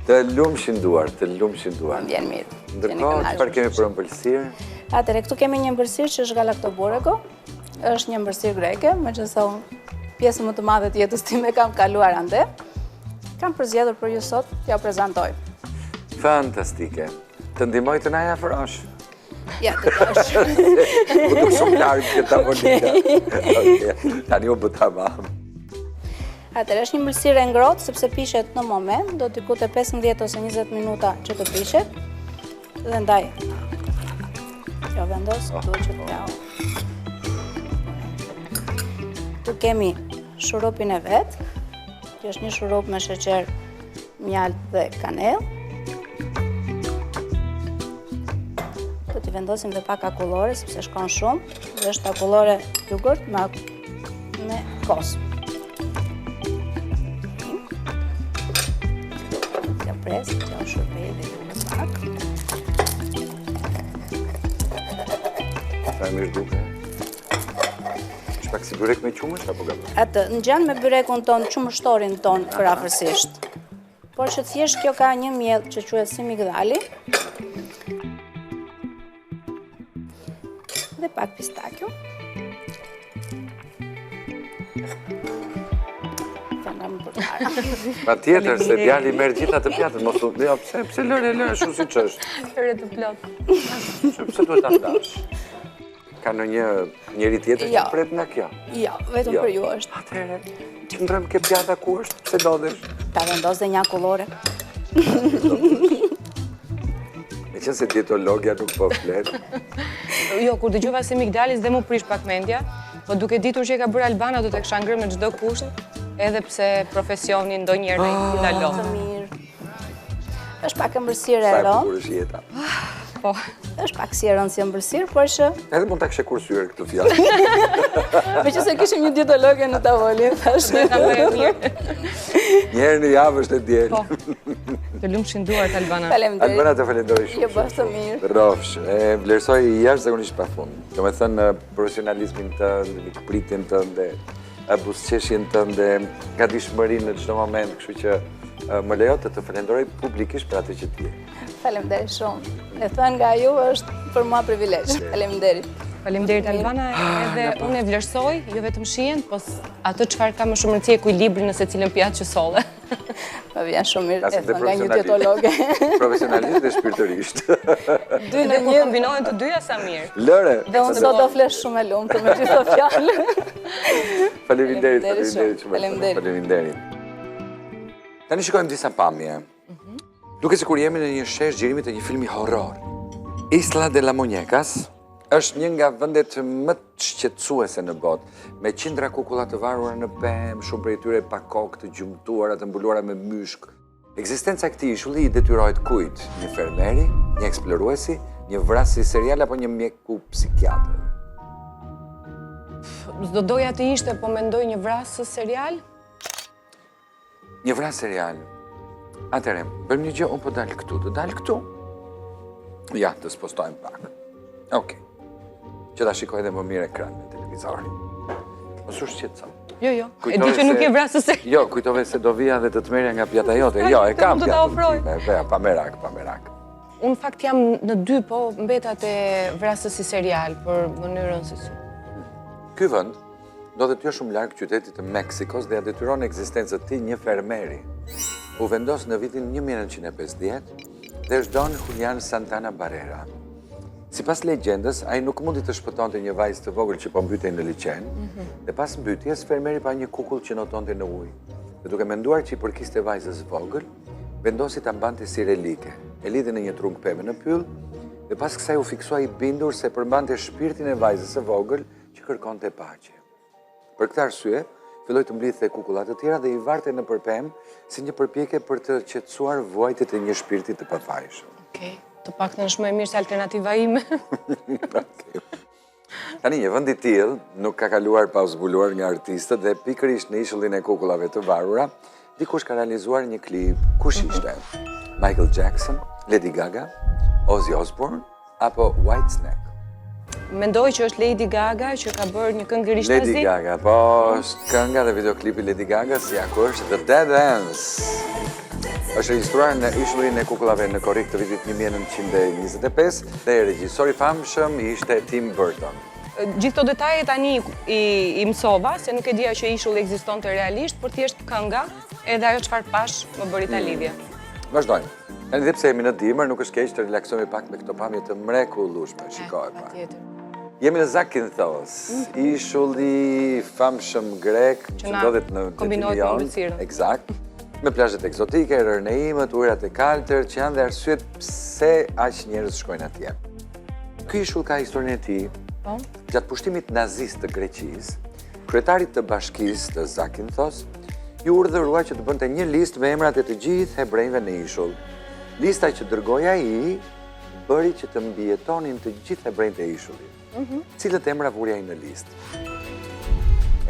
Të lumshin duart, të lumshin duart. Vjen mirë. Ndërkohë, çfarë kemi për ëmbëlsirë? Atëre, këtu kemi një ëmbëlsirë që është galaktobureko. Është një ëmbëlsirë greke, meqense unë pjesën më të madhe të jetës time kam kaluar ande. Kam përzgjedhur për ju sot t'ja prezantoj. Fantastike. Të ndihmoj të na ja afrosh. Ja, të tash. Po duk shumë larg këta tavolina. Okej, tani u bë tamam. Atëherë është një ëmbëlsirë e ngrohtë sepse pishet në moment, do t'i kute 15 ose 20 minuta që të pishet. Dhe ndaj. Jo vendos, duhet që t'ja. Tu kemi shurupin e vetë, që është një shurup me sheqer, mjalt dhe kanell. Do t'i vendosim dhe pak akullore, sepse shkon shumë, dhe është akullore jogurt me kos. T'ja pres, t'ja shurpej dhe në pak. Sa mirë duke. Pak si byrek me qumësht apo gabon? Atë, ngjan me byrekun ton, qumështorin ton përafërsisht. Por që thjesht kjo ka një miell që quhet si migdali. Dhe pak pistakjo. Patjetër se djali merr gjitha të pjatët, mos u, jo, pse lëre ashtu siç është. Lëre të plot. Pse duhet ta ndash? Ka në njëri tjetër që pret nga kjo? Jo, vetëm për ju është. Atëherë, qëndrojmë ke pjata ku është, pse lodhesh? Ta vendos dhe një akullore. Me qenë se dietologja nuk po flet. Jo, kur dëgjova se migdalis dhe mu prish pak mendja, po duke ditur që e ka bërë Albana do të kisha ngrënë me çdo kusht, edhe pse profesionin ndonjëherë ai ndalon. Të mirë. Është pak ëmbëlsirë e Sa e rëndë. bukur është jeta. Po. Është pak si e rëndë si ëmbëlsirë, por që Edhe mund ta kishe kursyer këtë fjalë. meqense kishim një dietologe në tavolinë, thash. Ta bëj mirë. Një herë në javë është e diel. Po. Të lumshin duart Albana. Faleminderit. Albana të falenderoj shumë. Jo, bëf të mirë. Rrofsh, e vlerësoj jashtëzakonisht pafund. Domethënë profesionalizmin tënd, mikpritin tënd, buzëqeshjen tënde, gatishmërinë në çdo moment, kështu që më lejo të falenderoj publikisht për atë që ti je. Faleminderit shumë. E thënë nga ju është për mua privilegj. Faleminderit. Faleminderit Albana, edhe unë e vlerësoj, jo vetëm shijen, po atë çfarë ka më shumë rëndësi ekuilibri në secilën pjatë që solle. Më vjen shumë mirë Flasim e te thënë nga një dietologe. Profesionalisht dhe shpirtërisht. Dy në Dhe kur një. kombinohen të dyja sa mirë. Lëre. Dhe unë sot do flesh shumë e lumtur me çdo fjalë. Faleminderit, Faleminderit faleminderit shumë. shumë. Faleminderit. Faleminderit. Tani shikojmë disa pamje. Duke sikur jemi në një shesh gjirimi të një filmi horror. Isla de la Muñecas Është një nga vendet më të shqetësuese në botë, me qindra kukulla të varura në pemë, shumë prej tyre pa kokë, të gjumtuara, të mbuluara me myshk. Ekzistenca e këtij ishulli i detyrohet kujt? Një fermeri, një eksploruesi, një vrasës serial apo një mjeku psikiatër? S'do doja të ishte, po mendoj një vrasës serial? Një vrasë serial. Atëherë, bëjmë një gjë, unë po dalë këtu, të dalë këtu. Ja, të spostojmë pak. Okej. Që ta shikoj edhe më mirë ekran në televizori. Mos u shqetëso. Jo. E di që nuk je vrasës serial. Jo, kujtove se do vija dhe të të merja nga pjata jote. Jo, e kam Të ta ofroj. pjatën. Pa merak. Unë fakt jam në dy, po mbetat e vrasës si serial, për mënyrën se si. Ky vend ndodhet jo shumë larg qytetit të Meksikos dhe ja detyron ekzistencën e tij një fermeri. U vendos në vitin 1950 dhe është Don Julian Santana Barrera. Sipas legjendës, ai nuk mundi të shpëtonte një vajzë të vogël që po mbytej në liçen, dhe pas mbytjes fermeri pa një kukull që notonte në ujë. Dhe duke menduar që i përkiste vajzës vogël, vendosi ta mbante si relike. E lidhi në një trung pemë në pyll, dhe pas kësaj u fiksua i bindur se përmbante shpirtin e vajzës së vogël që kërkonte paqe. Për këtë arsye, filloi të mblidhte kukullat të tjera dhe i varte në përpemë si një përpjekje për të qetësuar vuajtjet e një shpirti të pafajshëm. Okej. Të pak në shmë e mirë se alternativa ime. Tani, një vend i tillë nuk ka kaluar pa u zbuluar nga artistët dhe pikërisht në ishullin e kukullave të varura, dikush ka realizuar një klip. Kush ishte? Michael Jackson, Lady Gaga, Ozzy Osbourne apo Whitesnake? Mendoj që është Lady Gaga që ka bërë një këngë rishtazi. Lady Gaga, po është kënga dhe videoklipi Lady Gaga, si ako është The Dead Ends. Është regjistruar në ishullin e kukullave në korrik të vitit 1925 dhe regjisori famshëm ishte Tim Burton. Gjithë këto detaje tani i mësova, se nuk e dija që ishulli ekzistonte realisht, por thjesht kënga, edhe ajo çfarë pash më bëri ta lidhje. Vazhdojmë. Tani edhe pse jemi në dimër, nuk është keq të relaksohemi pak me këto pamje të mrekullueshme. Shikoj pak. Patjetër. Jemi në Zakynthos, ishulli famshëm grek që ndodhet në kombinohet me ëmbëlsirën. Eksakt. Me plazhet egzotike, rërnejimët, ujërat e kaltër, që janë dhe arsyet pse aq njerëz shkojnë atje. Ky ishull ka historinë e tij. Gjatë pushtimit nazist të Greqisë, kryetarit të bashkisë të Zakynthos ju urdhërua që të bënte një listë me emrat e të gjithë hebrejve në ishull. Lista që dërgoi ai bëri që të mbijetonin të gjithë hebrejtë e ishullit. Cilët emra vuri ai në listë?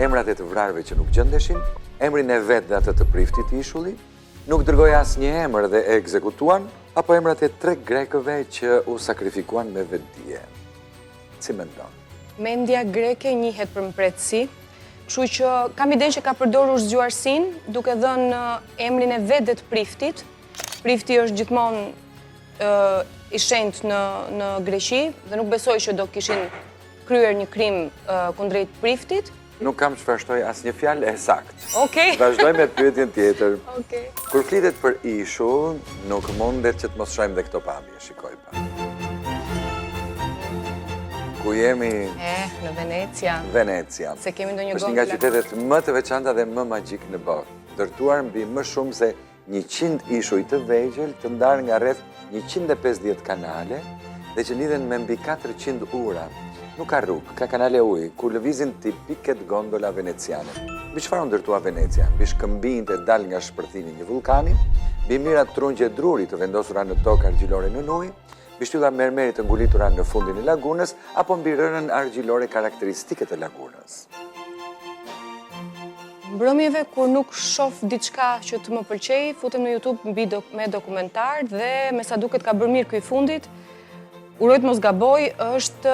Emrat e të vrarëve që nuk gjendeshin, emrin e vet dhe atë të priftit të ishullit, nuk dërgoi asnjë emër dhe e ekzekutuan, apo emrat e 3 grekëve që u sakrifikuan me vetdije. Si mendon? Mendja greke njihet për mbretësi, kështu që kam idenë që ka përdorur zgjuarsinë duke dhënë emrin e vet dhe të priftit. Prifti është gjithmonë i shenjtë në Greqi dhe nuk besoj që do kishin kryer një krim kundrejt priftit. Nuk kam çfarë shtoj asnjë fjalë e saktë. Okej. Vazhdojmë me pyetjen tjetër. Okej. Kur flitet për ishull, nuk mundet që të mos shohim dhe këto pamje. Shikoj pa. Ku jemi? Në Venecia. Venecia. Se kemi ndonjë është një nga qytetet më të veçanta dhe më magjik në botë. Ndërtuar mbi më shumë se 100 ishuj të vegjël të ndarë nga rreth 150 kanale dhe që lidhen me mbi 400 ura. Nuk ka rrugë, ka kanale ujë, ku lëvizin tipiket gondola veneciane. Mbi çfarë u ndërtua Venecia? Mbi shkëmbijin të dal nga shpërthimi i një vulkani, mbi mirat trungje druri të vendosura në tokë argjilore në ujë, mbi shtylla mermeri të ngulitura në fundin e lagunës, apo mbi rërën argjilore karakteristike të lagunës. Mbrëmjeve kur nuk shoh diçka që të më pëlqej, futem në YouTube me dokumentar dhe me sa duket ka bërë mirë ky i fundit. Uroj të mos gaboj, është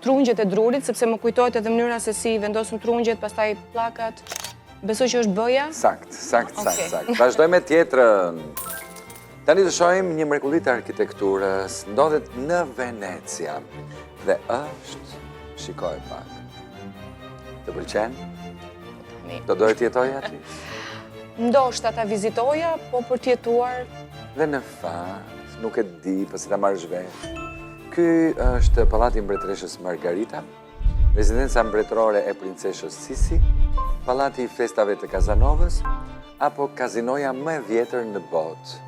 trungjet e drurit, sepse më kujtohet edhe mënyra se si vendosën trungjet, pastaj pllakat. Besoj që është B-ja. Sakt. Vazhdojmë me tjetrën. Tani të shohim një mrekulli të arkitekturës. Ndodhet në Venecia dhe është, shikoj pak. Të pëlqen? Do doje të jetoj aty? Ndoshta ta vizitoja, po për të jetuar. Dhe në fakt, nuk e di, pasi ta marrësh vesh. Ky është pallati i mbretëreshës Margarita, rezidenca mbretërore e princeshës Sisi, pallati i festave të Kazanovës, apo kazinoja më e vjetër në botë.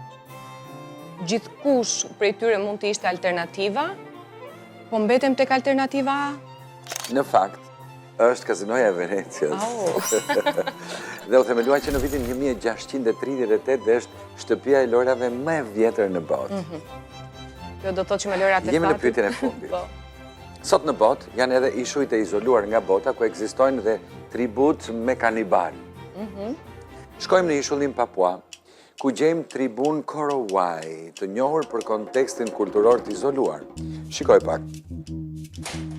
Gjithkush prej tyre mund të ishte alternativa, Po mbetem tek alternativa A? Në fakt, është kazinoja e Venecias. Dhe u themeluar që në vitin 1638 dhe është shtëpia e lojrave më e vjetër në botë. Kjo do të thotë që me lojrat e Jemi në fatit. pyetjen e fundit. Po. Sot në botë janë edhe ishujt e izoluar nga bota ku ekzistojnë dhe tribut me kanibal. Shkojmë në ishullin Papua, ku gjejmë tribun Korowai, të njohur për kontekstin kulturor të izoluar. Shikoj pak.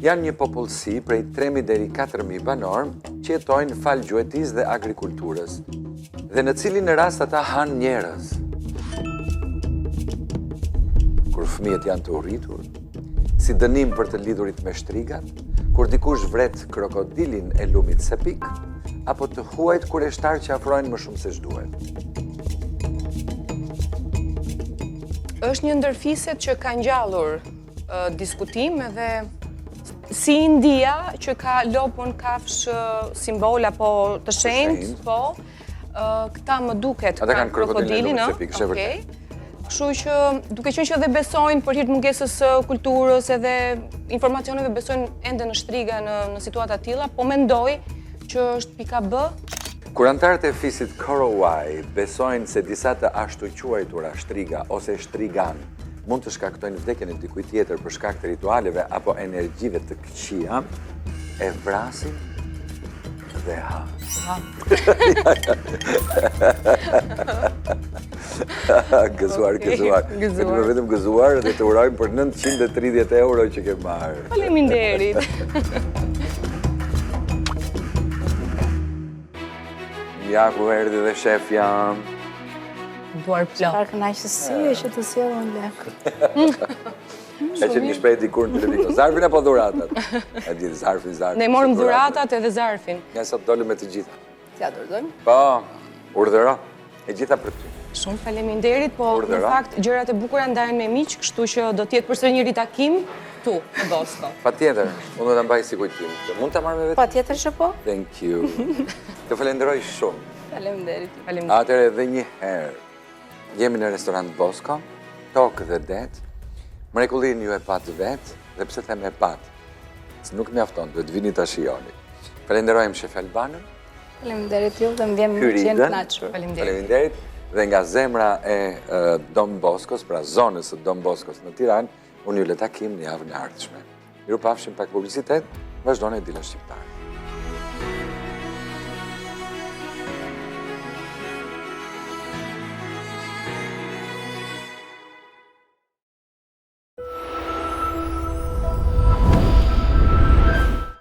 Janë një popullsi prej 3.000 deri 4.000 banor që jetojnë fal gjuetis dhe agrikulturës, dhe në cilin rast ata hanë njerëz. Kur fëmijët janë të urritur, si dënim për të lidhurit me shtrigat, kur dikush vret krokodilin e lumit sepik, apo të huajt kureshtar që afrojnë më shumë se ç'duhet. Është një ndër fiset që ka ngjallur diskutim edhe si India që ka lopën kafsh simbol apo të shenjtë, po, këta më duket Ata kanë krokodilin e krokodilin, lumit sepik, është e okej. Kështu që duke qenë që edhe besojnë për hir të mungesës së kulturës edhe informacioneve besojnë ende në shtriga në situata të tilla, po mendoj që është pika B. Kur antarët e fisit Korowai besojnë se disa të ashtu quajtura shtriga ose shtrigan mund të shkaktojnë vdekjen e dikujt tjetër për shkak të ritualeve apo energjive të këqija, e vrasin dhe Gëzuar. Vetëm vetëm gëzuar dhe të urojmë për 930 euro që ke marrë. Faleminderit. Ja ku erdhi dhe shefja. Duar plot. Çfarë kënaqësie që të sjellën lek. E që një shpejt dikur në televizor. Zarfin apo dhuratat? E di, zarfin. Ne morëm dhuratat edhe zarfin. Ja sot dolëm me të gjitha. Ja dorëzojmë. Po, urdhëro. E gjitha për ty. Shumë faleminderit, po në Urdhëro. fakt gjërat e bukura ndahen me miq, kështu që do të jetë përsëri një ritakim tu në Boston. Patjetër, unë do ta mbaj si kujtim. Mund ta marr me vetë? Patjetër që po. Thank you. Të falenderoj shumë. Faleminderit. Faleminderit. Atëherë edhe një herë. Jemi në restorant Bosco, tokë dhe det. Mrekullin ju e pat vetë, dhe pse them e pat, se nuk mjafton, duhet vini ta shijoni. Falenderojmë shef Albanën. Faleminderit ju dhe më vjen që Hyrida. jenë kënaqur. Faleminderit. Dhe nga zemra e Dom Boskos, pra zonës së Dom Boskos në Tiranë, unë ju le takim në javën e ardhshme. Miru pafshim pak publicitet, vazhdoni Dila Shqiptare.